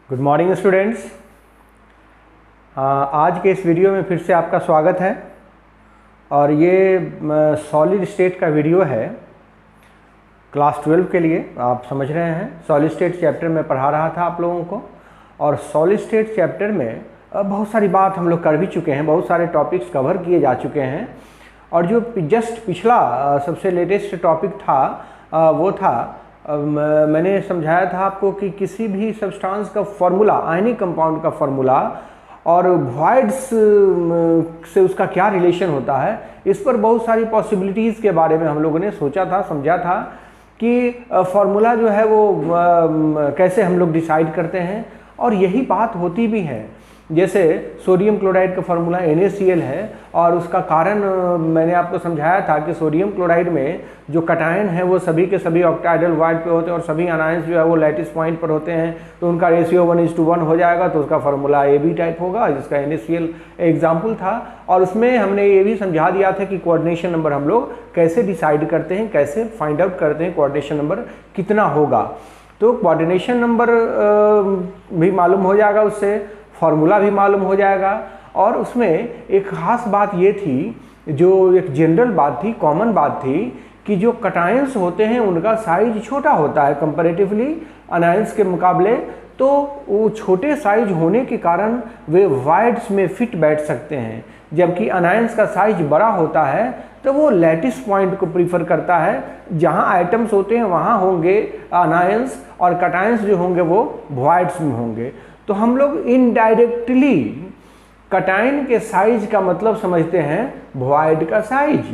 Good morning students. आज के इस वीडियो में फिर से आपका स्वागत है और ये सॉलिड स्टेट का वीडियो है क्लास 12 के लिए। आप समझ रहे हैं सॉलिड स्टेट चैप्टर में पढ़ा रहा था आप लोगों को, और सॉलिड स्टेट चैप्टर में बहुत सारी बात हम लोग कर भी चुके हैं, बहुत सारे टॉपिक्स कवर किए जा चुके हैं। और जो जस्ट पिछला सबसे लेटेस्ट टॉपिक था वो था मैंने समझाया था आपको कि किसी भी सब्सटेंस का फॉर्मूला, आयनिक कंपाउंड का फॉर्मूला और वॉइड्स से उसका क्या रिलेशन होता है, इस पर बहुत सारी पॉसिबिलिटीज़ के बारे में हम लोगों ने सोचा था, समझा था कि फॉर्मूला जो है वो कैसे हम लोग डिसाइड करते हैं। और यही बात होती भी है। जैसे सोडियम क्लोराइड का फार्मूला NaCl है, और उसका कारण मैंने आपको समझाया था कि सोडियम क्लोराइड में जो कटायन है वो सभी के सभी ऑक्टाइडल वॉइड पे होते हैं और सभी अनायंस जो है वो लैटिस पॉइंट पर होते हैं, तो उनका रेशियो 1:1 हो जाएगा, तो उसका फार्मूला AB टाइप होगा, जिसका NaCl एग्जाम्पल था। और उसमें हमने ये भी समझा दिया था कि कोऑर्डिनेशन नंबर हम लोग कैसे डिसाइड करते हैं, कैसे फाइंड आउट करते हैं कोऑर्डिनेशन नंबर कितना होगा। तो कोऑर्डिनेशन नंबर भी मालूम हो जाएगा, उससे फार्मूला भी मालूम हो जाएगा। और उसमें एक खास बात ये थी, जो एक जनरल बात थी, कॉमन बात थी, कि जो कटायंस होते हैं उनका साइज छोटा होता है कंपैरेटिवली अनायंस के मुकाबले। तो वो छोटे साइज होने के कारण वे वॉइड्स में फिट बैठ सकते हैं, जबकि अनायंस का साइज बड़ा होता है तो वो लैटिस पॉइंट को प्रीफर करता है। जहाँ आइटम्स होते हैं वहाँ होंगे अनायंस, और कटायंस जो होंगे वो वॉइड्स में होंगे। तो हम लोग इनडायरेक्टली कटायन के साइज का मतलब समझते हैं वॉइड का साइज।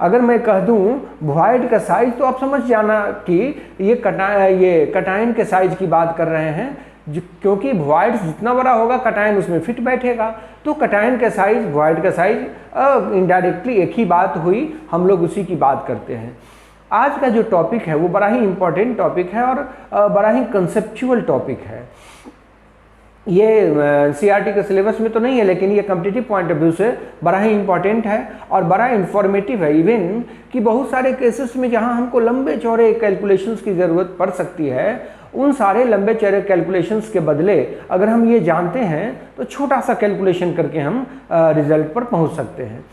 अगर मैं कह दूं वॉइड का साइज, तो आप समझ जाना कि ये कटायन के साइज की बात कर रहे हैं, क्योंकि वॉइड जितना बड़ा होगा कटायन उसमें फिट बैठेगा। तो कटायन का साइज, वॉइड का साइज इनडायरेक्टली एक ही बात हुई, हम लोग उसी की बात करते हैं। आज का जो टॉपिक है वो बड़ा ही इंपॉर्टेंट टॉपिक है और बड़ा ही कंसेप्चुअल टॉपिक है। ये CRT के सिलेबस में तो नहीं है, लेकिन ये कॉम्पिटिटिव पॉइंट ऑफ व्यू से बड़ा ही इंपॉर्टेंट है और बड़ा इंफॉर्मेटिव है। इवन कि बहुत सारे केसेस में जहां हमको लंबे चौड़े कैलकुलेशंस की ज़रूरत पड़ सकती है, उन सारे लंबे चौड़े कैलकुलेशंस के बदले अगर हम ये जानते हैं तो छोटा सा कैलकुलेशन करके हम रिजल्ट पर पहुँच सकते हैं।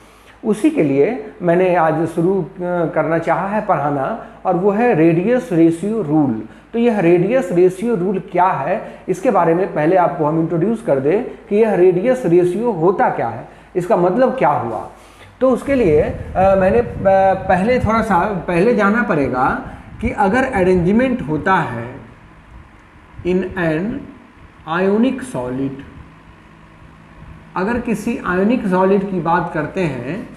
उसी के लिए मैंने आज शुरू करना चाहा है पढ़ाना, और वो है रेडियस रेशियो रूल। तो यह रेडियस रेशियो रूल क्या है, इसके बारे में पहले आपको हम इंट्रोड्यूस कर दें कि यह रेडियस रेशियो होता क्या है, इसका मतलब क्या हुआ। तो उसके लिए मैंने पहले थोड़ा सा पहले जाना पड़ेगा कि अगर अरेंजमेंट होता है इन एन आयोनिक सॉलिड, अगर किसी आयोनिक सॉलिड की बात करते हैं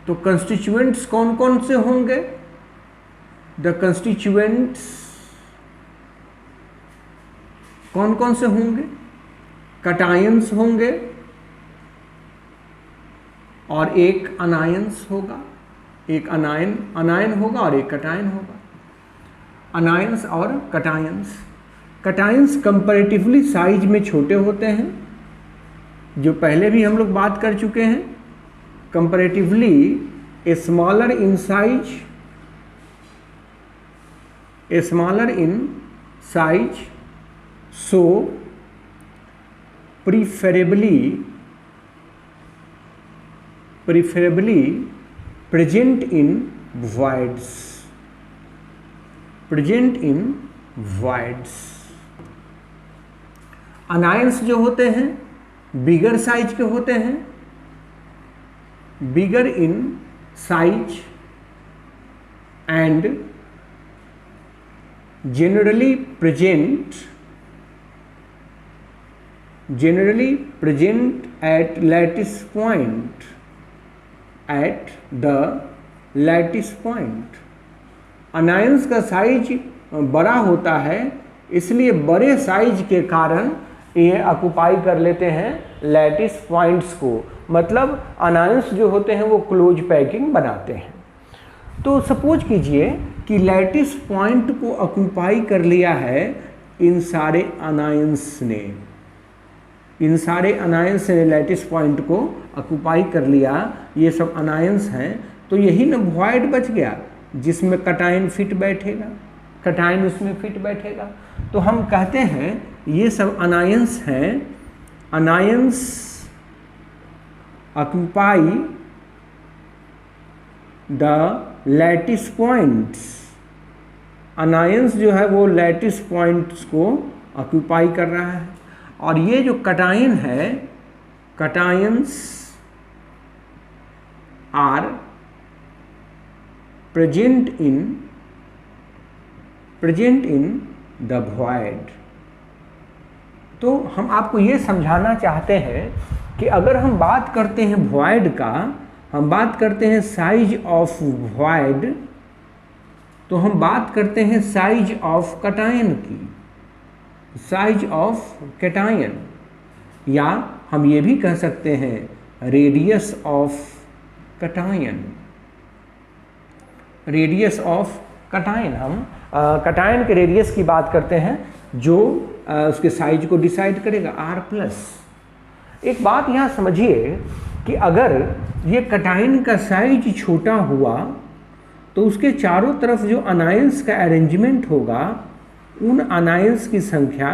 तो कंस्टिट्यूएंट्स कौन कौन से होंगे। द कंस्टिट्यूएंट्स कौन कौन से होंगे, कटायंस होंगे और एक अनायंस होगा, एक अनायन होगा और एक कटायन होगा। अनायंस और कटायंस। कटायंस कंपैरेटिवली साइज में छोटे होते हैं, जो पहले भी हम लोग बात कर चुके हैं। Comparatively smaller in size, smaller in size, so preferably present in voids, anions जो होते हैं बिगर साइज के होते हैं, bigger in size and generally present at lattice point, at the lattice point। Anions का साइज बड़ा होता है, इसलिए बड़े साइज के कारण ये ऑक्युपाई कर लेते हैं लैटिस पॉइंट्स को। मतलब अनायंस जो होते हैं वो क्लोज पैकिंग बनाते हैं। तो सपोज कीजिए कि लैटिस पॉइंट को ऑक्युपाई कर लिया है इन सारे अनायंस ने, इन सारे अनायंस ने लैटिस पॉइंट को ऑक्युपाई कर लिया, ये सब अनायंस हैं। तो यही ना वॉइड बच गया जिसमें कटायन फिट बैठेगा। कैटायन उसमें फिट बैठेगा। तो हम कहते हैं ये सब अनायंस हैं। Anions occupy the lattice points. Anions जो है वो लैटिस पॉइंट्स को ऑक्यूपाई कर रहा है। और ये जो कैटायन है, cations are present in the void. तो हम आपको ये समझाना चाहते हैं कि अगर हम बात करते हैं वॉइड का, हम बात करते हैं साइज ऑफ वॉइड, तो हम बात करते हैं साइज ऑफ कैटायन की, साइज ऑफ कैटायन, या हम ये भी कह सकते हैं radius of cation. Radius of cation, हम कैटायन के रेडियस की बात करते हैं जो उसके साइज को डिसाइड करेगा R+। एक बात यहाँ समझिए कि अगर ये कैटायन का साइज छोटा हुआ तो उसके चारों तरफ जो अनायंस का अरेंजमेंट होगा उन अनायंस की संख्या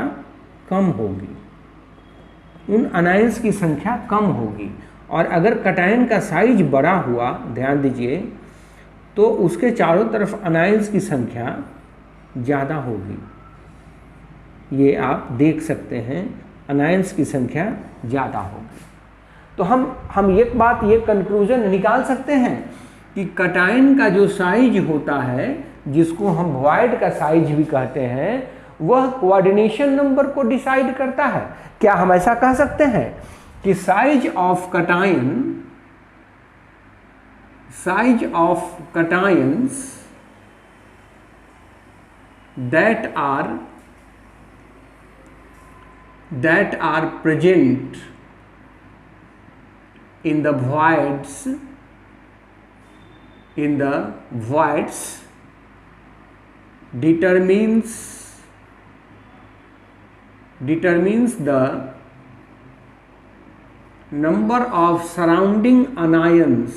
कम होगी, उन अनायंस की संख्या कम होगी। और अगर कैटायन का साइज बड़ा हुआ, ध्यान दीजिए, तो उसके चारों तरफ अनायंस की संख्या ज़्यादा होगी। ये आप देख सकते हैं, अनायंस की संख्या ज़्यादा होगी। तो हम एक बात, ये कंक्लूजन निकाल सकते हैं कि कैटायन का जो साइज होता है, जिसको हम वॉइड का साइज भी कहते हैं, वह कोऑर्डिनेशन नंबर को डिसाइड करता है। क्या हम ऐसा कह सकते हैं कि size of cation, size of cations that are present in the voids, determines the number of surrounding anions,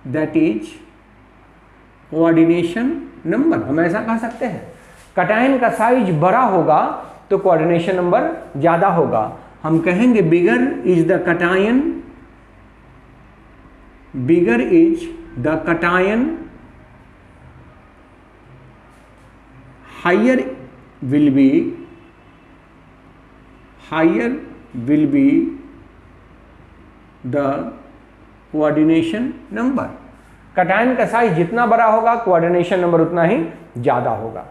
that is coordination number. हम ऐसा कह सकते हैं कैटायन का साइज बड़ा होगा तो कोऑर्डिनेशन नंबर ज़्यादा होगा। हम कहेंगे bigger is the cation, bigger is the cation, higher will be the coordination number. Cation का साइज जितना बड़ा होगा कोऑर्डिनेशन नंबर उतना ही ज़्यादा होगा।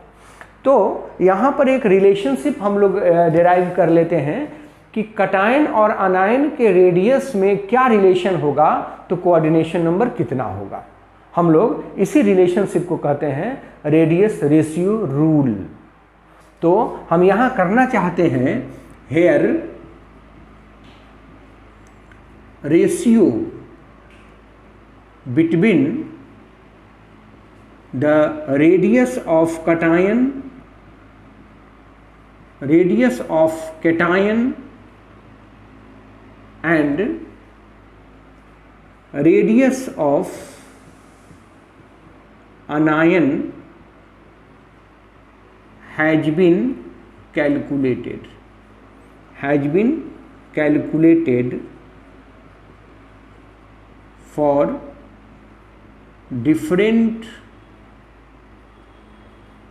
तो यहाँ पर एक रिलेशनशिप हम लोग डिराइव कर लेते हैं कि कैटायन और अनायन के रेडियस में क्या रिलेशन होगा तो कोऑर्डिनेशन नंबर कितना होगा। हम लोग इसी रिलेशनशिप को कहते हैं रेडियस रेशियो रूल। तो हम यहाँ करना चाहते हैं here ratio between the radius of cation and radius of anion has been calculated for different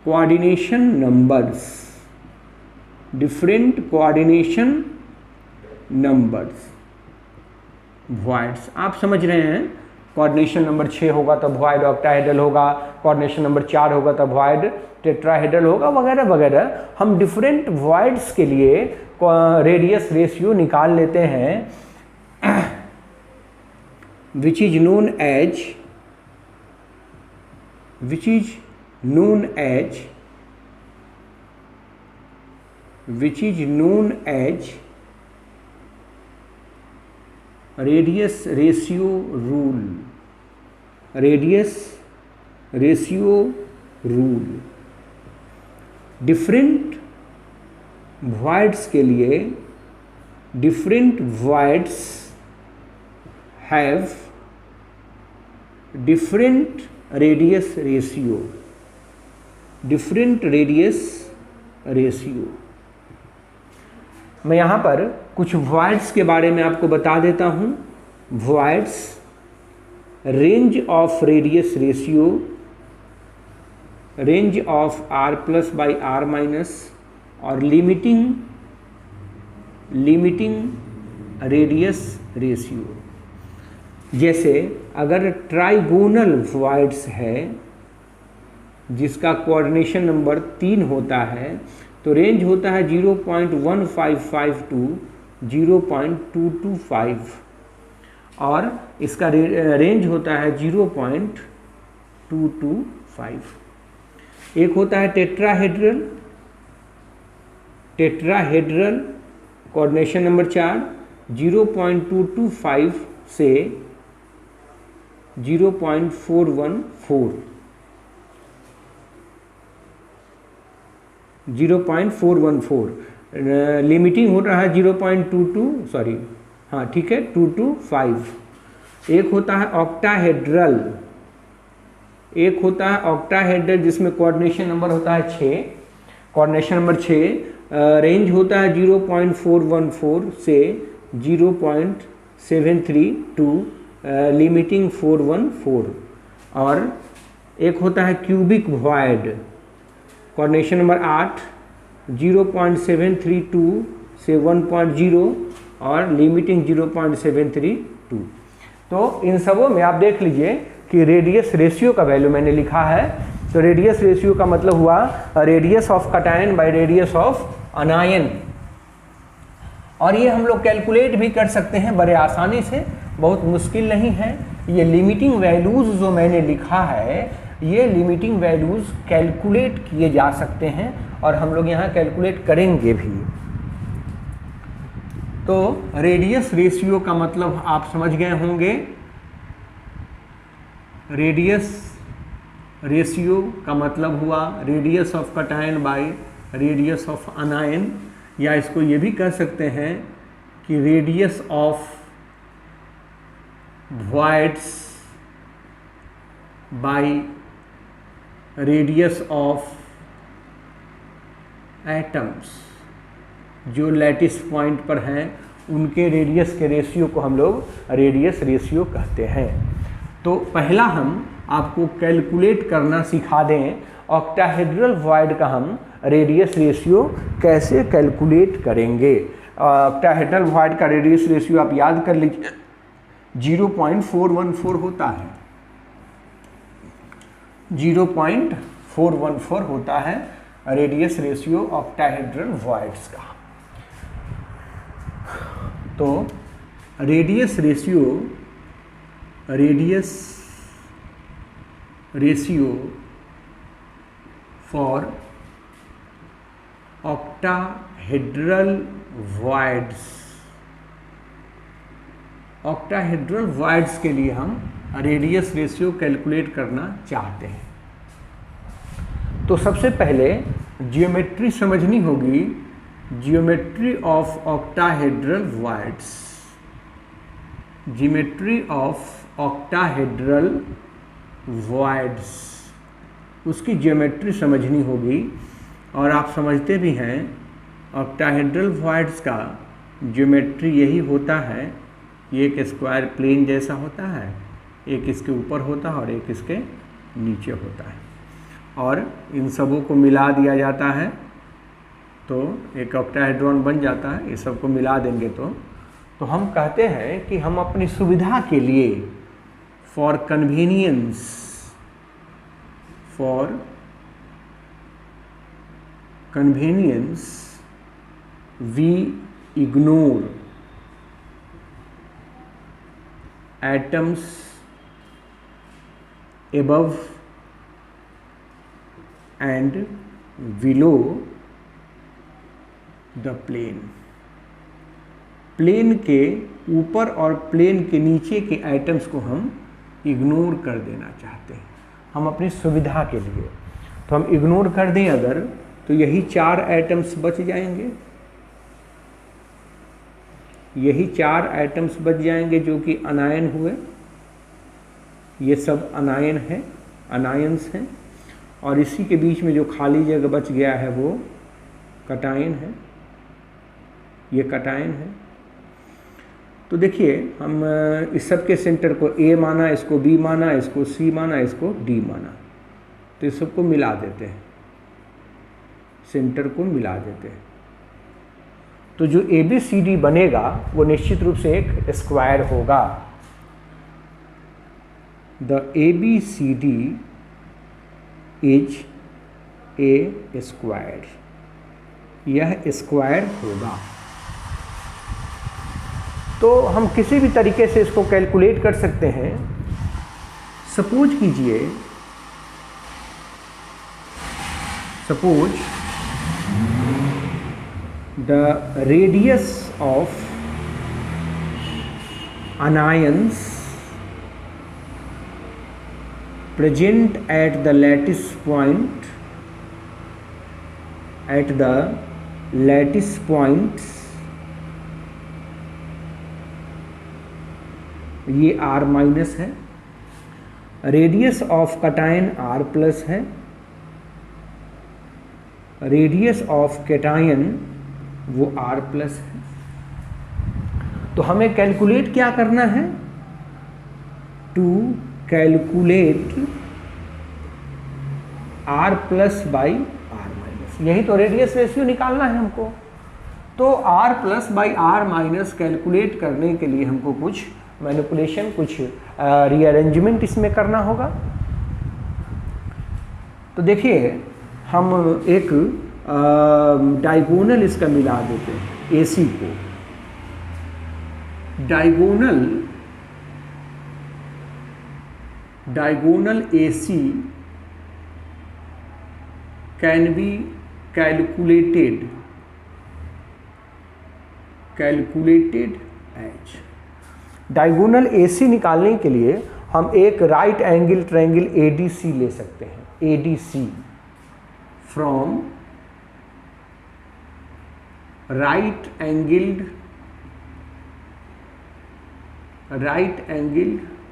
coordination numbers, voids। आप समझ रहे हैं, कोऑर्डिनेशन नंबर 6 होगा तब वॉइड ऑक्टाहेड्रल होगा, कोऑर्डिनेशन नंबर 4 होगा तब वॉइड टेट्राहेड्रल होगा, वगैरह वगैरह। हम डिफरेंट वॉइड्स के लिए रेडियस रेशियो निकाल लेते हैं, which is known as radius ratio rule। Different voids के लिए different voids have different radius ratio, different radius ratio. मैं यहाँ पर कुछ वॉइड्स के बारे में आपको बता देता हूँ। Voids, range of radius ratio, range of r plus by r minus, और लिमिटिंग रेडियस रेशियो। जैसे अगर ट्राइगोनल वॉइड्स है जिसका कोऑर्डिनेशन नंबर 3 होता है, तो रेंज होता है 0.155 टू 0.225, और इसका रेंज होता है 0.225। एक होता है टेट्राहेड्रल, टेट्राहेड्रल कोऑर्डिनेशन नंबर 4 0.225 से 0.414, 0.414, लिमिटिंग हो रहा है 225। एक होता है ऑक्टाहेड्रल, एक होता है ऑक्टाहेड्रल जिसमें कोऑर्डिनेशन नंबर होता है 6, कोऑर्डिनेशन नंबर 6, रेंज होता है 0.414 से 0.73 टू लिमिटिंग 414। और एक होता है क्यूबिक वॉइड, कोऑर्डिनेशन नंबर 8, 0.732 से 1.0 और लिमिटिंग 0.732। तो इन सबों में आप देख लीजिए कि रेडियस रेशियो का वैल्यू मैंने लिखा है। तो रेडियस रेशियो का मतलब हुआ radius of cation by radius of अनायन, और ये हम लोग कैलकुलेट भी कर सकते हैं बड़े आसानी से, बहुत मुश्किल नहीं है। ये लिमिटिंग वैल्यूज़ जो मैंने लिखा है, ये लिमिटिंग वैल्यूज़ कैलकुलेट किए जा सकते हैं, और हम लोग यहाँ कैलकुलेट करेंगे भी। तो रेडियस रेशियो का मतलब आप समझ गए होंगे। रेडियस रेशियो का मतलब हुआ radius of cation by radius of अनायन, या इसको ये भी कह सकते हैं कि radius of voids by radius of atoms. जो लैटिस पॉइंट पर हैं उनके रेडियस के रेशियो को हम लोग रेडियस रेशियो कहते हैं। तो पहला हम आपको कैलकुलेट करना सिखा दें, ऑक्टाहेड्रल वॉइड का हम रेडियस रेशियो कैसे कैलकुलेट करेंगे। ऑक्टाहेड्रल वॉइड का रेडियस रेशियो आप याद कर लीजिए 0.414 होता है, 0.414 होता है रेडियस रेशियो ऑक्टाहेड्रल वॉइड्स का। तो radius ratio for octahedral voids, octahedral voids के लिए हम रेडियस रेशियो कैलकुलेट करना चाहते हैं। तो सबसे पहले जियोमेट्री समझनी होगी, geometry of octahedral voids, geometry of octahedral voids, उसकी जियोमेट्री समझनी होगी। और आप समझते भी हैं ऑक्टाहेड्रल वॉइड्स का जियोमेट्री यही होता है, एक स्क्वायर प्लेन जैसा होता है, एक इसके ऊपर होता है और एक इसके नीचे होता है, और इन सबों को मिला दिया जाता है तो एक ऑक्टाहेड्रॉन बन जाता है। ये सबको मिला देंगे तो हम कहते हैं कि हम अपनी सुविधा के लिए, for convenience we ignore atoms above and below the plane। Plane के ऊपर और प्लेन के नीचे के आइटम्स को हम इग्नोर कर देना चाहते हैं, हम अपनी सुविधा के लिए। तो हम इग्नोर कर दें अगर, तो यही 4 आइटम्स बच जाएंगे। यही 4 एटम्स बच जाएंगे जो कि अनायन हुए। ये सब अनायन है, अनायंस हैं। और इसी के बीच में जो खाली जगह बच गया है वो कटायन है, ये कटायन है। तो देखिए हम इस सब के सेंटर को A माना, इसको B माना, इसको C माना, इसको D माना, तो इस सबको मिला देते हैं, सेंटर को मिला देते हैं। तो जो ABCD बनेगा वो निश्चित रूप से एक स्क्वायर होगा। The ABCD is a square, यह स्क्वायर होगा। तो हम किसी भी तरीके से इसको कैलकुलेट कर सकते हैं। सपोज कीजिए, suppose the radius of anions present at the lattice point, at the lattice points, ये R माइनस है, radius of cation R plus है, रेडियस ऑफ कैटायन वो R प्लस है। तो हमें कैलकुलेट क्या करना है? To calculate R plus by R minus, यही तो रेडियस रेशियो निकालना है हमको। तो R plus by R minus calculate करने के लिए हमको कुछ मैनिपुलेशन, कुछ रीअरेंजमेंट इसमें करना होगा। तो देखिए हम एक डायगोनल इसका मिला देते हैं AC को। Diagonal AC can be calculated as. Diagonal AC निकालने के लिए हम एक राइट एंगल ट्रायंगल ADC ले सकते हैं। ADC from right angled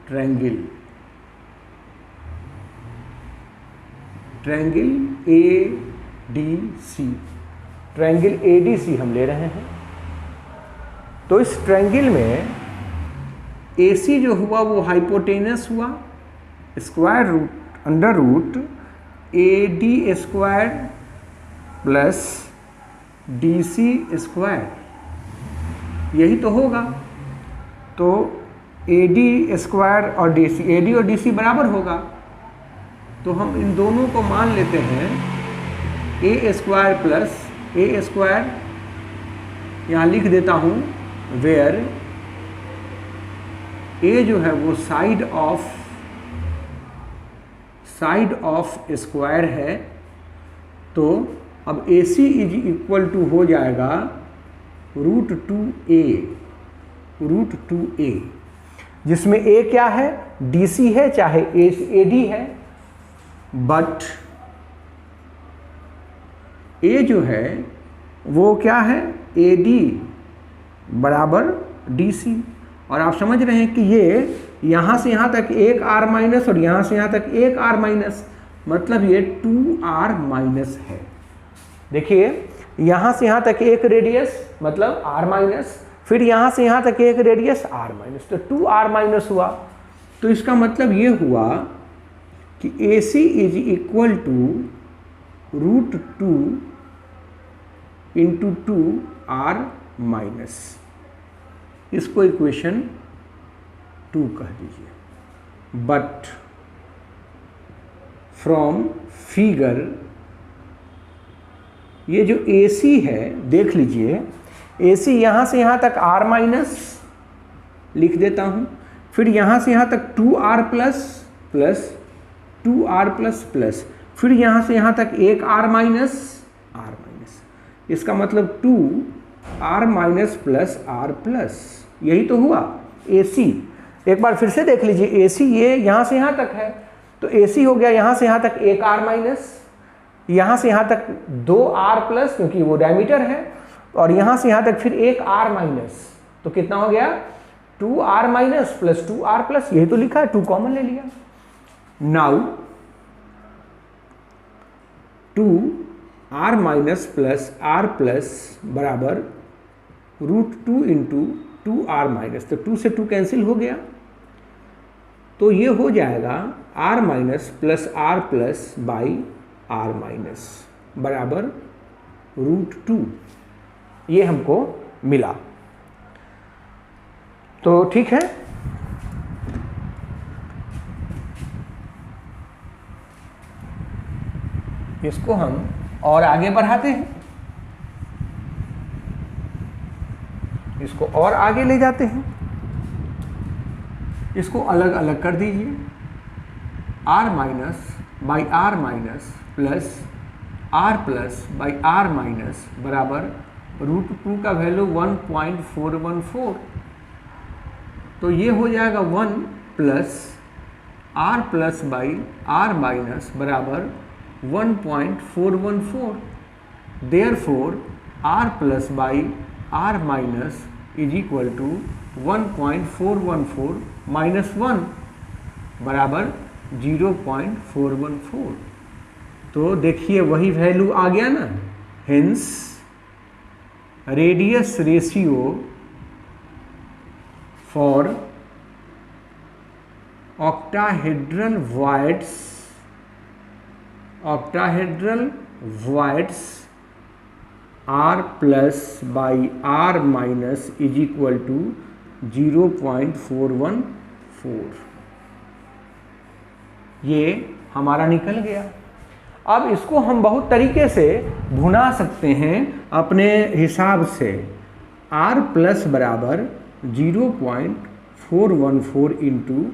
triangle ADC, triangle ADC हम ले रहे हैं। तो इस ट्रायंगल में AC जो हुआ वो हाइपोटेनस हुआ, square root under root AD square plus DC square, यही तो होगा। तो AD स्क्वायर और DC, AD और DC बराबर होगा। तो हम इन दोनों को मान लेते हैं A square plus A square, यहाँ लिख देता हूँ वेयर A जो है वो साइड ऑफ स्क्वायर है। तो अब AC इज इक्वल टू हो जाएगा √2A, जिसमें A क्या है? DC है, चाहे AD है, बट A जो है वो क्या है? AD बराबर DC। और आप समझ रहे हैं कि ये यहाँ से यहाँ तक एक R माइनस और यहाँ से यहाँ तक एक R माइनस, मतलब ये 2R माइनस है। देखिए यहाँ से यहाँ तक एक रेडियस मतलब R माइनस, फिर यहाँ से यहाँ तक एक रेडियस R माइनस, तो 2R माइनस हुआ। तो इसका मतलब ये हुआ कि AC is equal to √2 into 2R minus. इसको इक्वेशन 2 कह दीजिए। बट फ्रॉम फिगर, ये जो AC है देख लीजिए, AC यहाँ से यहाँ तक R माइनस लिख देता हूँ, फिर यहाँ से यहाँ तक 2R plus plus 2R plus plus, फिर यहाँ से यहाँ तक एक R माइनस R माइनस। इसका मतलब 2R minus plus R plus, यही तो हुआ AC। एक बार फिर से देख लीजिए, AC ये यहाँ से यहाँ तक है, तो AC हो गया यहाँ से यहाँ तक एक R माइनस, यहाँ से यहाँ तक 2R प्लस क्योंकि वो डायमीटर है, और यहाँ से यहाँ तक फिर एक R माइनस। तो कितना हो गया 2r minus plus 2r plus, यही तो लिखा है, 2 कॉमन ले लिया। Now 2r minus plus r plus बराबर √2 इंटू 2r माइनस, तो 2 से 2 कैंसिल हो गया, तो ये हो जाएगा r minus plus r plus by r minus बराबर √2, ये हमको मिला। तो ठीक है, इसको हम और आगे बढ़ाते हैं, इसको और आगे ले जाते हैं, इसको अलग अलग कर दीजिए। r minus by r minus plus r plus by r minus बराबर √2 का वैल्यू 1.414, तो ये हो जाएगा 1 plus r plus by r minus बराबर 1.414। Therefore r plus by r minus is equal to 1.414 minus 1 बराबर 0.414। तो देखिए वही वैल्यू आ गया ना, hence radius ratio for octahedral voids r plus by r minus is equal to 0.414, ये हमारा निकल गया। अब इसको हम बहुत तरीके से भुना सकते हैं अपने हिसाब से। r प्लस बराबर 0.414 इंटू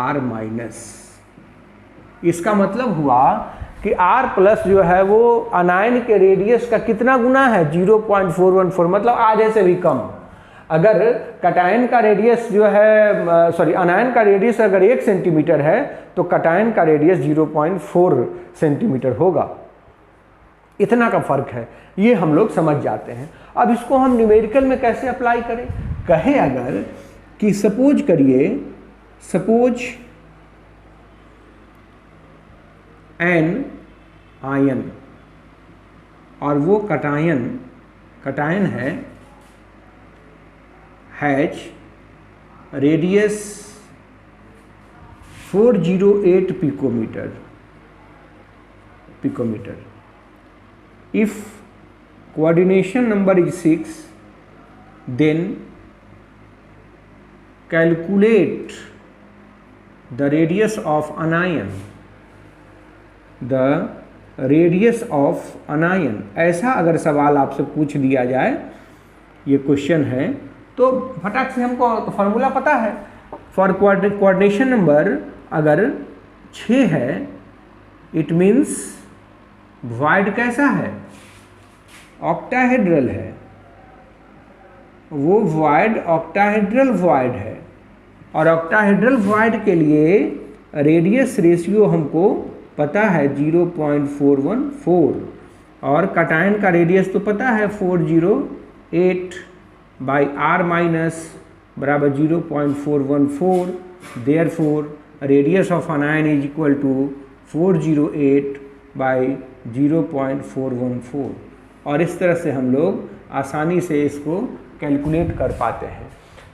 r माइनस, इसका मतलब हुआ कि r प्लस जो है वो अनायन के रेडियस का कितना गुना है 0.414, मतलब आधे से भी कम। अगर कटायन का रेडियस जो है अनायन का रेडियस अगर 1 सेंटीमीटर है तो कटायन का रेडियस 0.4 सेंटीमीटर होगा, इतना का फर्क है, ये हम लोग समझ जाते हैं। अब इसको हम न्यूमेरिकल में कैसे अप्लाई करें, कहें अगर कि सपोज एन आयन और वो कटायन है हैच radius 408 picometer. If coordination number is 6, then calculate the radius of anion, ऐसा अगर सवाल आपसे पूछ दिया जाए, ये क्वेश्चन है, तो फटाक से हमको फॉर्मूला पता है। फॉर कोऑर्डिनेशन नंबर अगर 6 है, इट मीन्स वॉइड कैसा है, ऑक्टाहेड्रल है, वो वॉइड ऑक्टाहेड्रल वॉइड है, और ऑक्टाहेड्रल वॉइड के लिए रेडियस रेशियो हमको पता है 0.414, और कटायन का रेडियस तो पता है 408 बाई r माइनस बराबर 0.414, therefore radius of anion is equal to 408 by 0.414, और इस तरह से हम लोग आसानी से इसको कैलकुलेट कर पाते हैं।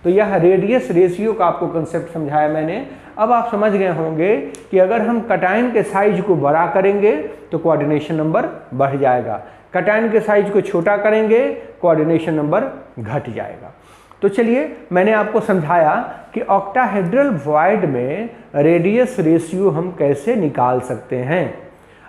तो यह रेडियस रेशियो का आपको कंसेप्ट समझाया मैंने। अब आप समझ गए होंगे कि अगर हम कटायन के साइज को बड़ा करेंगे तो कोऑर्डिनेशन नंबर बढ़ जाएगा, कटायन के साइज को छोटा करेंगे कोऑर्डिनेशन नंबर घट जाएगा। तो चलिए मैंने आपको समझाया कि ऑक्टाहेड्रल वॉइड में रेडियस रेशियो हम कैसे निकाल सकते हैं।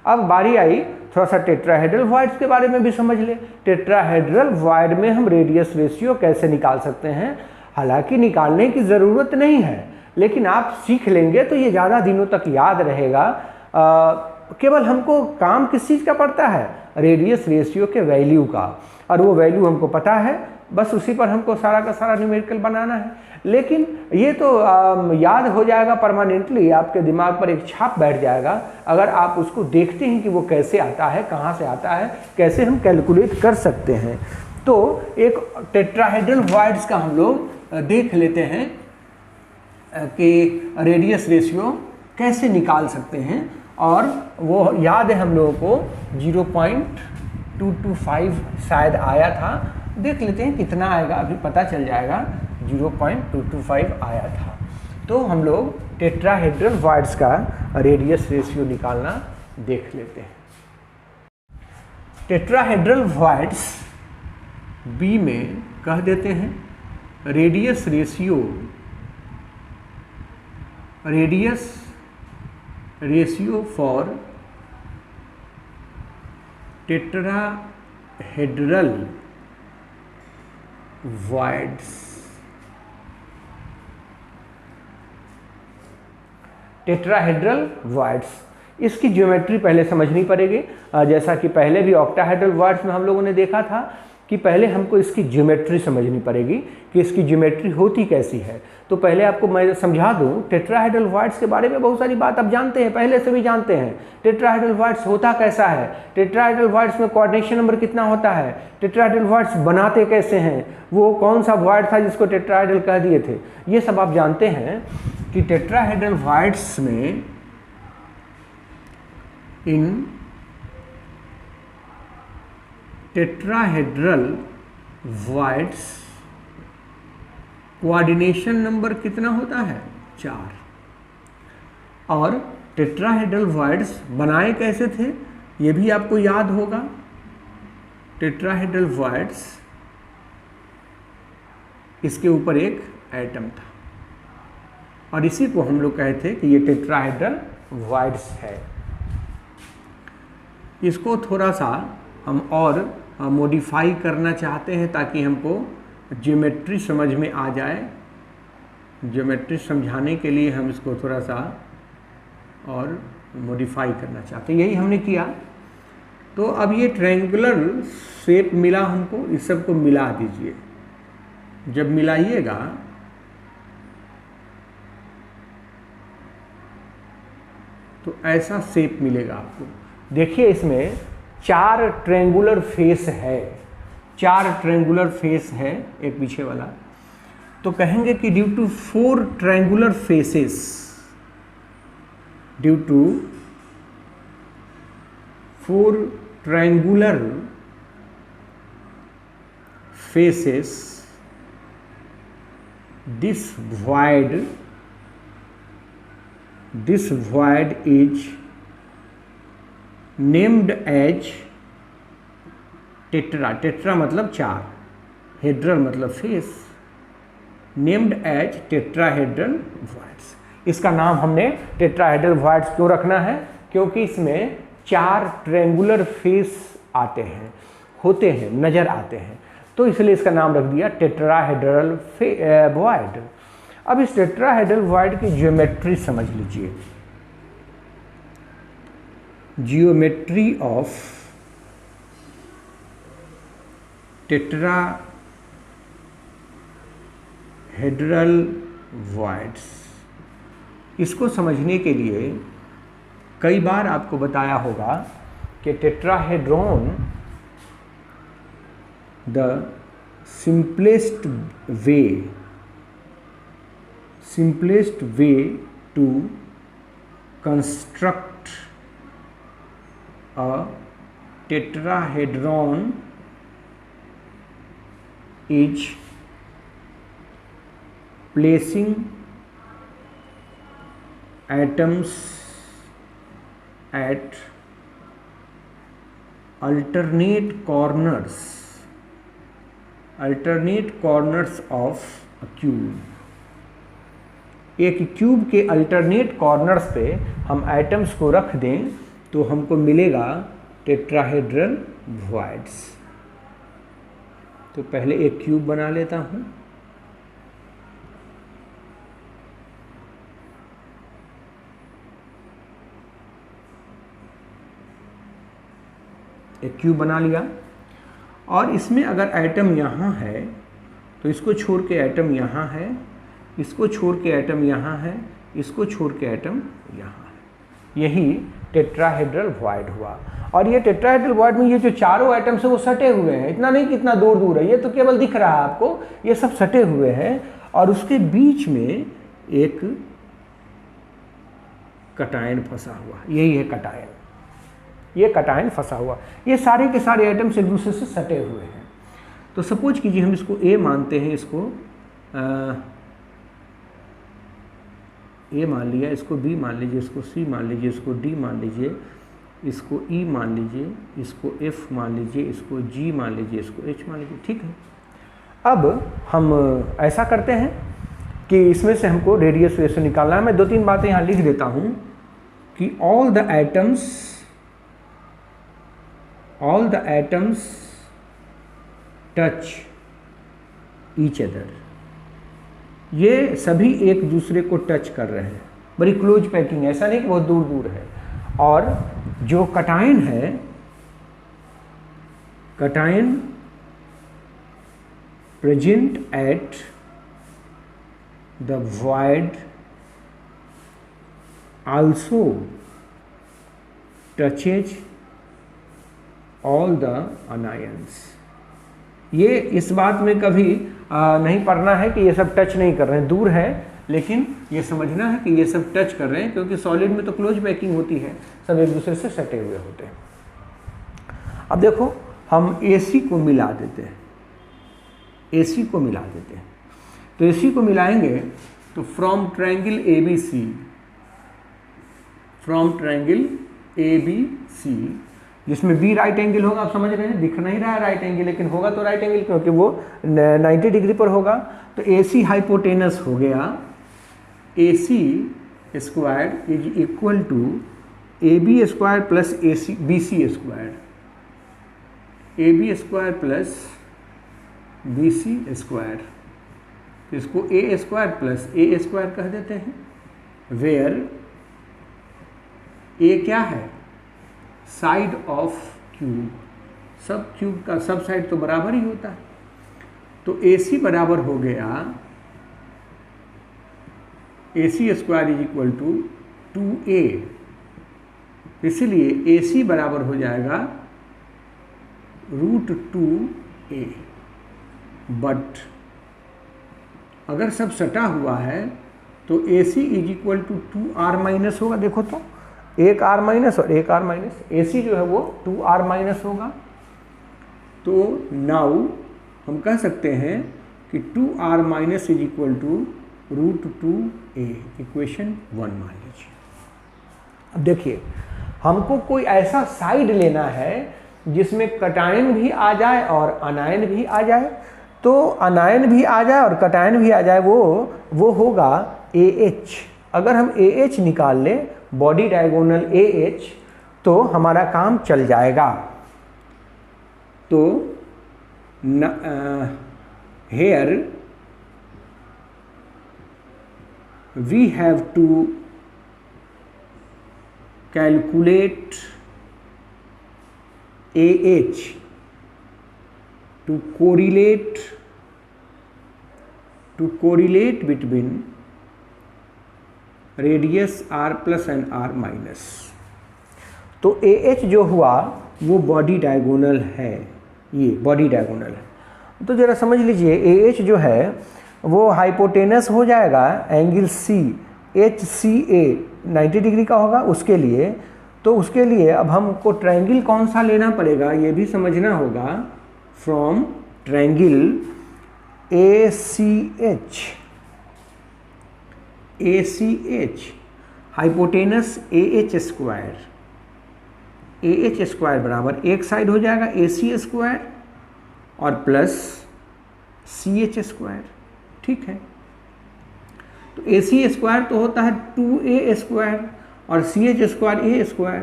अब बारी आई थोड़ा सा टेट्राहेड्रल वॉइड्स के बारे में भी समझ ले। टेट्राहेड्रल वॉइड में हम रेडियस रेशियो कैसे निकाल सकते हैं। हालांकि निकालने की ज़रूरत नहीं है, लेकिन आप सीख लेंगे तो ये ज़्यादा दिनों तक याद रहेगा। केवल हमको काम किस चीज़ का पड़ता है, रेडियस रेशियो के वैल्यू का, और वो वैल्यू हमको पता है, बस उसी पर हमको सारा का सारा न्यूमेरिकल बनाना है। लेकिन ये तो याद हो जाएगा परमानेंटली, आपके दिमाग पर एक छाप बैठ जाएगा अगर आप उसको देखते हैं कि वो कैसे आता है, कहाँ से आता है, कैसे हम कैलकुलेट कर सकते हैं। तो एक टेट्राहेड्रल वॉइड्स का हम लोग देख लेते हैं कि रेडियस रेशियो कैसे निकाल सकते हैं, और वो याद है हम लोगों को 0.225 शायद आया था। देख लेते हैं कितना आएगा, अभी पता चल जाएगा। 0.225 आया था। तो हम लोग टेट्राहेड्रल वॉइड्स का रेडियस रेशियो निकालना देख लेते हैं। टेट्राहेड्रल वॉइड्स बी में कह देते हैं radius ratio for tetrahedral voids. Tetrahedral voids, इसकी ज्योमेट्री पहले समझनी पड़ेगी। जैसा कि पहले भी ऑक्टाहेड्रल वॉइड्स में हम लोगों ने देखा था कि पहले हमको इसकी ज्योमेट्री समझनी पड़ेगी कि इसकी ज्योमेट्री होती कैसी है। तो पहले आपको मैं समझा दूं, टेट्राहेड्रल वॉइड्स के बारे में बहुत सारी बात आप जानते हैं, पहले से भी जानते हैं। टेट्राहेड्रल वॉइड्स होता कैसा है, टेट्राहेड्रल वॉइड्स में कोऑर्डिनेशन नंबर कितना होता है, टेट्राहेड्रल वॉइड्स बनाते कैसे हैं, वो कौन सा वॉइड था जिसको टेट्राहेड्रल कह दिए थे, ये सब आप जानते हैं कि टेट्राहेड्रल वॉइड्स में इन टेट्राहेड्रल वॉइड्स कोऑर्डिनेशन नंबर कितना होता है, 4। और टेट्राहेड्रल वॉइड्स बनाए कैसे थे ये भी आपको याद होगा। टेट्राहेड्रल वॉइड्स, इसके ऊपर एक एटम था और इसी को हम लोग कहते थे कि ये टेट्राहेड्रल वॉइड्स है। इसको थोड़ा सा हम और मॉडिफाई करना चाहते हैं ताकि हमको ज्योमेट्री समझ में आ जाए। ज्योमेट्री समझाने के लिए हम इसको थोड़ा सा और मॉडिफाई करना चाहते हैं, यही हमने किया। तो अब ये ट्रायंगुलर शेप मिला हमको, इस सब को मिला दीजिए। जब मिलाइएगा तो ऐसा शेप मिलेगा आपको। देखिए इसमें 4 ट्रायंगुलर फेस है, 4 ट्रायंगुलर फेस है एक पीछे वाला। तो कहेंगे कि due to 4 triangular faces, due to 4 triangular faces, this void is named as tetra मतलब 4, हेड्रल मतलब face, named as tetrahedral voids. इसका नाम हमने टेट्राहेड्रल वॉइड्स क्यों रखना है, क्योंकि इसमें 4 ट्रायंगुलर फेस आते हैं, होते हैं, नजर आते हैं, तो इसलिए इसका नाम रख दिया टेट्राहेड्रल वॉइड। अब इस टेट्राहेड्रल वॉइड की ज्योमेट्री समझ लीजिए। जियोमेट्री ऑफ टेट्राहेड्रल वॉइड्स, इसको समझने के लिए कई बार आपको बताया होगा कि tetrahedron the simplest way to construct a tetrahedron is placing atoms at alternate corners of a cube। एक क्यूब के अल्टरनेट कॉर्नर्स पे हम एटम्स को रख दें तो हमको मिलेगा टेट्राहेड्रल वॉइड्स। तो पहले एक क्यूब बना लेता हूं। एक क्यूब बना लिया और इसमें अगर एटम यहाँ है तो इसको छोड़ के एटम यहाँ है, इसको छोड़ के एटम यहाँ है, इसको छोड़ के एटम यहाँ है। यही टेट्राहेड्रल वॉइड हुआ। और ये टेट्राहेड्रल वॉइड में ये जो चारों एटम्स है वो सटे हुए हैं, इतना नहीं कितना दूर दूर है, ये तो केवल दिख रहा है आपको, ये सब सटे हुए हैं और उसके बीच में एक कटायन फंसा हुआ, यही है कटायन, ये कटायन फंसा हुआ। ये सारे के सारे एटम्स एक दूसरे से सटे हुए हैं। तो सपोज कीजिए हम इसको ए मानते हैं, इसको ए मान लिया, इसको बी मान लीजिए, इसको सी मान लीजिए, इसको डी मान लीजिए, इसको ई मान लीजिए, इसको एफ मान लीजिए, इसको जी मान लीजिए, इसको एच मान लीजिए, ठीक है। अब हम ऐसा करते हैं कि इसमें से हमको रेडियस रेशो निकालना है। मैं 2-3 बातें यहाँ लिख देता हूँ कि all the atoms touch each other, ये सभी एक दूसरे को टच कर रहे हैं, बड़ी क्लोज पैकिंग, ऐसा नहीं कि बहुत दूर दूर है। और जो कटायन है, cation present at the void also touches all the anions. ये इस बात में कभी नहीं पढ़ना है कि ये सब टच नहीं कर रहे हैं, दूर है, लेकिन ये समझना है कि ये सब टच कर रहे हैं, क्योंकि सॉलिड में तो क्लोज पैकिंग होती है, सब एक दूसरे से सटे हुए होते हैं। अब देखो हम AC को मिला देते हैं, AC को मिला देते हैं। तो AC को मिलाएंगे तो फ्रॉम ट्रायंगल ABC, जिसमें B राइट एंगल होगा, आप समझ रहे हैं, दिख नहीं रहा है राइट एंगल, लेकिन होगा तो राइट एंगल, क्योंकि वो 90 डिग्री पर होगा। तो AC हाइपोटेनस हो गया, AC square is equal to AB square plus BC square, AB square plus BC square. तो इसको A square plus A square कह देते हैं, वेयर A क्या है, साइड ऑफ क्यूब, सब क्यूब का सब साइड तो बराबर ही होता है। तो AC बराबर हो गया AC square is equal to 2A, इसलिए AC बराबर हो जाएगा √2A। बट अगर सब सटा हुआ है तो AC is equal to 2R minus होगा, देखो तो एक R माइनस और एक R माइनस, AC जो है वो 2R माइनस होगा। तो नाउ हम कह सकते हैं कि 2R minus is equal to √2A, equation 1 मान लीजिए। अब देखिए हमको कोई ऐसा साइड लेना है जिसमें कटायन भी आ जाए और अनायन भी आ जाए। तो अनायन भी आ जाए और कटायन भी आ जाए, वो होगा AH। अगर हम AH निकाल लें, बॉडी डायगोनल AH, तो हमारा काम चल जाएगा। तो here we have to calculate AH to correlate between radius R plus and R minus. तो AH जो हुआ वो बॉडी डायगोनल है, ये बॉडी डायगोनल है। तो ज़रा समझ लीजिए, AH जो है वो हाइपोटेनस हो जाएगा एंगल C, HCA 90 डिग्री का होगा उसके लिए। तो उसके लिए अब हमको ट्रायंगल कौन सा लेना पड़ेगा ये भी समझना होगा। From triangle ACH hypotenuse AH square, AH square बराबर एक साइड हो जाएगा AC स्क्वायर और प्लस CH स्क्वायर, ठीक है। तो AC स्क्वायर तो होता है 2A स्क्वायर और CH स्क्वायर A स्क्वायर,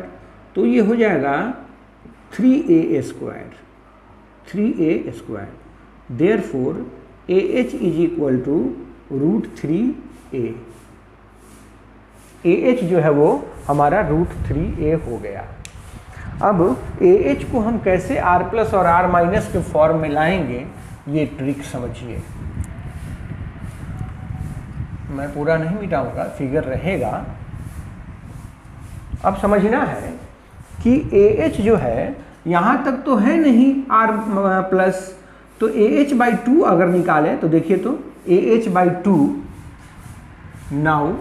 तो ये हो जाएगा 3A square, 3A square. Therefore AH is equal to √3A। AH जो है वो हमारा √3A हो गया। अब AH को हम कैसे R प्लस और R माइनस के फॉर्म में लाएंगे, ये ट्रिक समझिए। मैं पूरा नहीं मिटाऊंगा, फिगर रहेगा, अब समझना है कि AH जो है यहाँ तक तो है नहीं R प्लस, तो AH/2 अगर निकालें तो देखिए तो AH/2, नाउ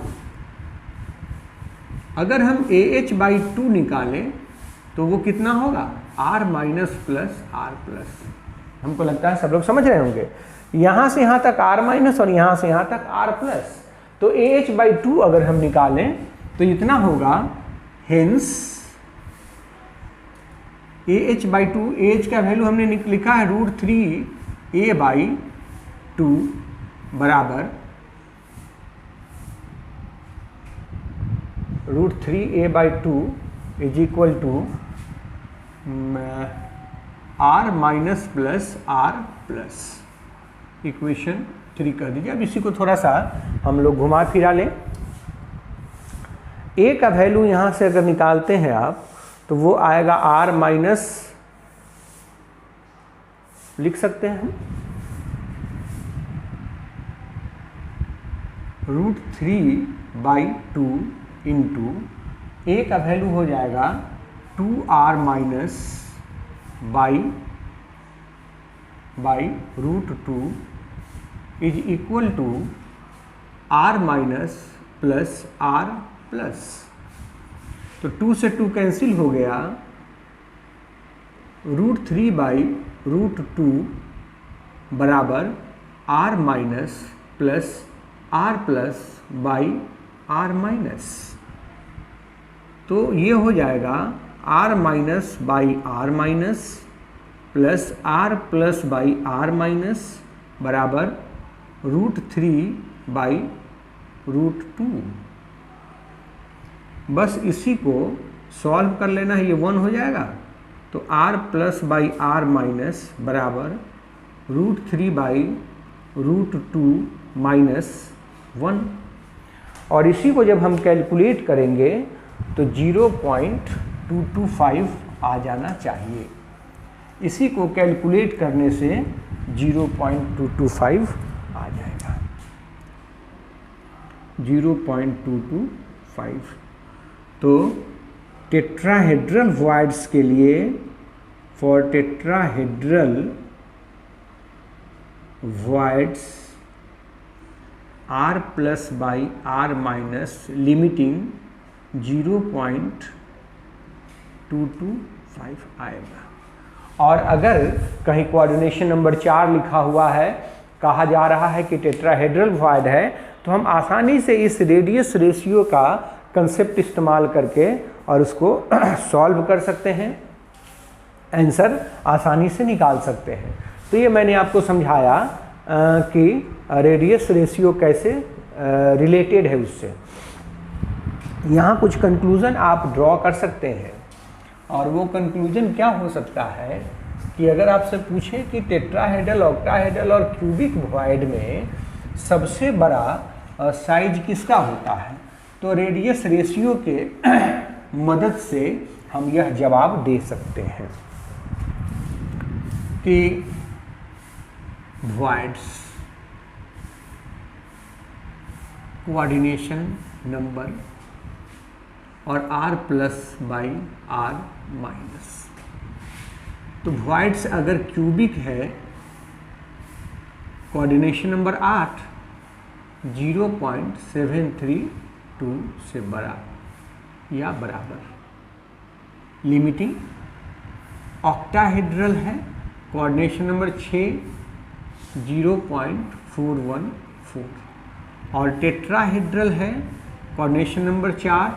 अगर हम AH/2 निकालें तो वो कितना होगा R minus plus R plus. हमको लगता है सब लोग समझ रहे होंगे, यहाँ से यहाँ तक R माइनस और यहाँ से यहाँ तक R प्लस, तो AH/2 अगर हम निकालें तो इतना होगा, हेंस AH/2, AH का वैल्यू हमने लिखा है √3a/2 बराबर √3a/2 is equal to R minus plus R plus, equation 3 कर दीजिए। अब इसी को थोड़ा सा हम लोग घुमा फिरा लें। A का वैल्यू यहाँ से अगर निकालते हैं आप तो वो आएगा R माइनस, लिख सकते हैं हम √3/2 इंटू A का वैल्यू हो जाएगा 2R minus by √2 is equal to R minus plus R plus. तो 2 से 2 कैंसिल हो गया, √3/√2 बराबर R minus plus R plus by R minus. तो ये हो जाएगा R minus by R minus plus R plus by R minus बराबर √3/√2। बस इसी को सॉल्व कर लेना है, ये 1 हो जाएगा, तो R plus by R minus बराबर √3/√2 माइनस 1। और इसी को जब हम कैलकुलेट करेंगे तो 0.225 आ जाना चाहिए। इसी को कैलकुलेट करने से 0.225 आ जाएगा, 0.225। तो टेट्राहेड्रल वॉइड्स के लिए, for tetrahedral voids R plus by R minus limiting 0.225 आएगा। और अगर कहीं कोऑर्डिनेशन नंबर 4 लिखा हुआ है, कहा जा रहा है कि टेट्राहेड्रल वॉइड है, तो हम आसानी से इस रेडियस रेशियो का कंसेप्ट इस्तेमाल करके और उसको सॉल्व कर सकते हैं, आंसर आसानी से निकाल सकते हैं। तो ये मैंने आपको समझाया कि रेडियस रेशियो कैसे रिलेटेड है उससे। यहाँ कुछ कंक्लूज़न आप ड्रॉ कर सकते हैं, और वो कंक्लूजन क्या हो सकता है कि अगर आपसे पूछे कि टेट्राहेड्रल, ऑक्टाहेड्रल और क्यूबिक वॉइड में सबसे बड़ा साइज किसका होता है, तो रेडियस रेशियो के मदद से हम यह जवाब दे सकते हैं कि वॉइड्स कोऑर्डिनेशन नंबर और R plus by R minus. तो वॉइड्स अगर क्यूबिक है, कोऑर्डिनेशन नंबर 8 0.732 से बड़ा या बराबर, लिमिटिंग। ऑक्टाहेड्रल है, कोऑर्डिनेशन नंबर 6 0.414, और टेट्राहेड्रल है, कोऑर्डिनेशन नंबर 4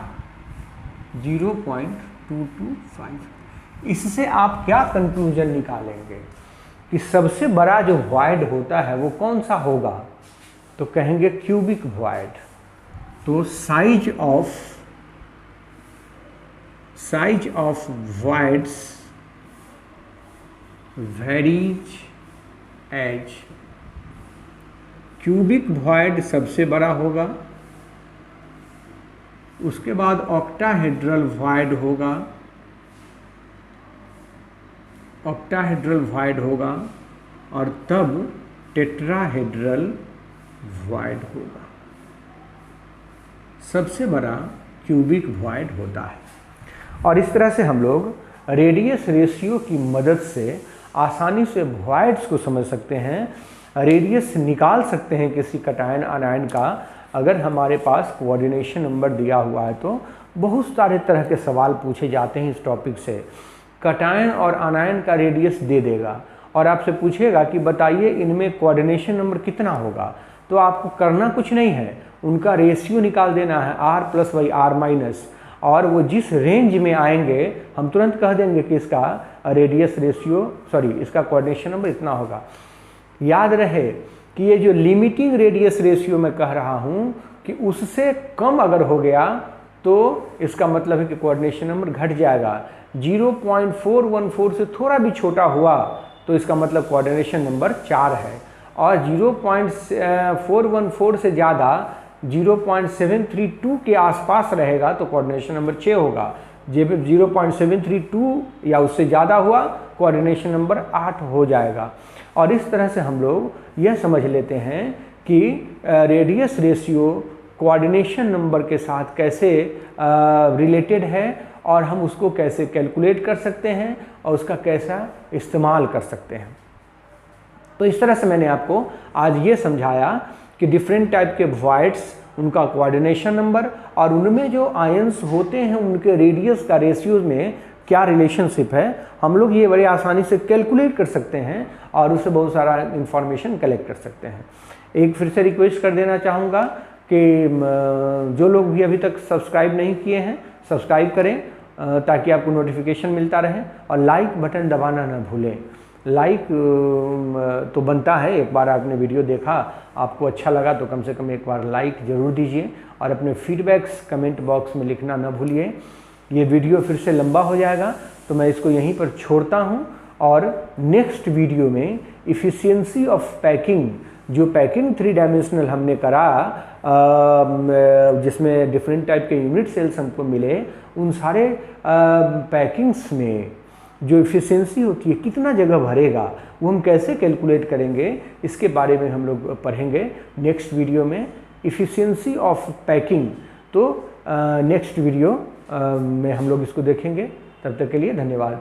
0.225। इससे आप क्या कंक्लूजन निकालेंगे कि सबसे बड़ा जो वॉइड होता है वो कौन सा होगा, तो कहेंगे क्यूबिक वॉइड। तो size of voids varies as, cubic void सबसे बड़ा होगा, उसके बाद ऑक्टाहेड्रल वॉइड होगा, और तब टेट्राहेड्रल वॉइड होगा। सबसे बड़ा क्यूबिक वॉइड होता है। और इस तरह से हम लोग रेडियस रेशियो की मदद से आसानी से वॉइड्स को समझ सकते हैं, रेडियस निकाल सकते हैं किसी कटायन आनायन का। अगर हमारे पास कोऑर्डिनेशन नंबर दिया हुआ है तो बहुत सारे तरह के सवाल पूछे जाते हैं इस टॉपिक से। कटायन और आनायन का रेडियस दे देगा और आपसे पूछेगा कि बताइए इनमें कोऑर्डिनेशन नंबर कितना होगा, तो आपको करना कुछ नहीं है, उनका रेशियो निकाल देना है r+r-, और वो जिस रेंज में आएंगे हम तुरंत कह देंगे कि इसका रेडियस रेशियो इसका कोऑर्डिनेशन नंबर इतना होगा। याद रहे कि ये जो लिमिटिंग रेडियस रेशियो मैं कह रहा हूँ कि उससे कम अगर हो गया तो इसका मतलब है कि कोऑर्डिनेशन नंबर घट जाएगा। 0.414 से थोड़ा भी छोटा हुआ तो इसका मतलब कोऑर्डिनेशन नंबर 4 है, और 0.414 से ज़्यादा 0.732 के आसपास रहेगा तो कोऑर्डिनेशन नंबर 6 होगा। जब 0.732 या उससे ज़्यादा हुआ कोऑर्डिनेशन नंबर 8 हो जाएगा। और इस तरह से हम लोग यह समझ लेते हैं कि रेडियस रेशियो कोऑर्डिनेशन नंबर के साथ कैसे रिलेटेड है और हम उसको कैसे कैलकुलेट कर सकते हैं और उसका कैसा इस्तेमाल कर सकते हैं। तो इस तरह से मैंने आपको आज ये समझाया कि डिफरेंट टाइप के वॉइड्स, उनका कोऑर्डिनेशन नंबर और उनमें जो आयंस होते हैं उनके रेडियस का रेशियो में क्या रिलेशनशिप है। हम लोग ये बड़ी आसानी से कैलकुलेट कर सकते हैं और उससे बहुत सारा इन्फॉर्मेशन कलेक्ट कर सकते हैं। एक फिर से रिक्वेस्ट कर देना चाहूँगा कि जो लोग भी अभी तक सब्सक्राइब नहीं किए हैं सब्सक्राइब करें ताकि आपको नोटिफिकेशन मिलता रहे, और लाइक बटन दबाना ना भूलें। लाइक तो बनता है, एक बार आपने वीडियो देखा आपको अच्छा लगा तो कम से कम एक बार लाइक ज़रूर दीजिए, और अपने फीडबैक्स कमेंट बॉक्स में लिखना ना भूलिए। ये वीडियो फिर से लंबा हो जाएगा तो मैं इसको यहीं पर छोड़ता हूँ, और नेक्स्ट वीडियो में इफ़िशियंसी ऑफ पैकिंग, जो पैकिंग 3 डायमेंशनल हमने करा जिसमें डिफरेंट टाइप के यूनिट सेल्स हमको मिले, उन सारे पैकिंग्स में जो इफ़िशियंसी होती है कितना जगह भरेगा वो हम कैसे कैलकुलेट करेंगे, इसके बारे में हम लोग पढ़ेंगे नेक्स्ट वीडियो में, इफ़िशियंसी ऑफ पैकिंग। तो नेक्स्ट वीडियो में हम लोग इसको देखेंगे। तब तक के लिए धन्यवाद।